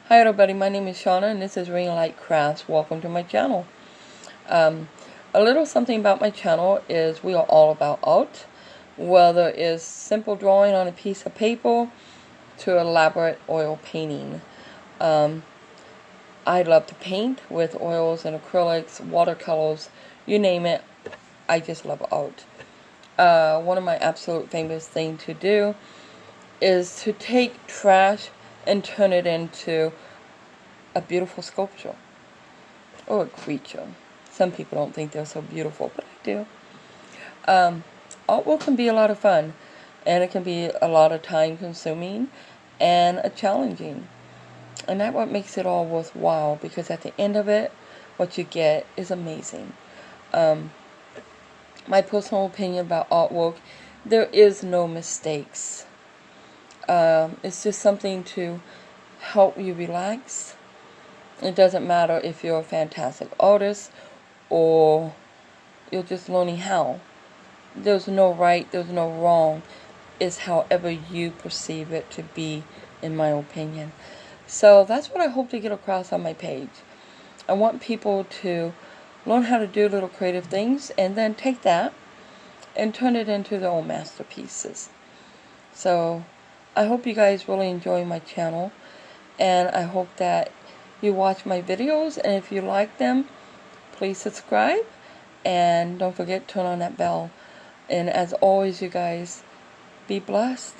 Hi everybody, my name is Shauna and this is Ring Light Crafts. Welcome to my channel. A little something about my channel is we are all about art, whether it's simple drawing on a piece of paper to elaborate oil painting. I love to paint with oils and acrylics, watercolors, you name it. I just love art. One of my absolute famous things to do is to take trash and turn it into a beautiful sculpture or a creature. Some people don't think they're so beautiful, but I do. Artwork can be a lot of fun, and it can be a lot of time consuming and challenging, and that's what makes it all worthwhile, because at the end of it, what you get is amazing. My personal opinion about artwork, there is no mistakes. It's just something to help you relax. It doesn't matter if you're a fantastic artist or you're just learning how. There's no right, there's no wrong. It's however you perceive it to be, in my opinion. So that's what I hope to get across on my page. I want people to learn how to do little creative things and then take that and turn it into their own masterpieces. So I hope you guys really enjoy my channel, and I hope that you watch my videos, and if you like them, please subscribe, and don't forget to turn on that bell. And as always, you guys, be blessed.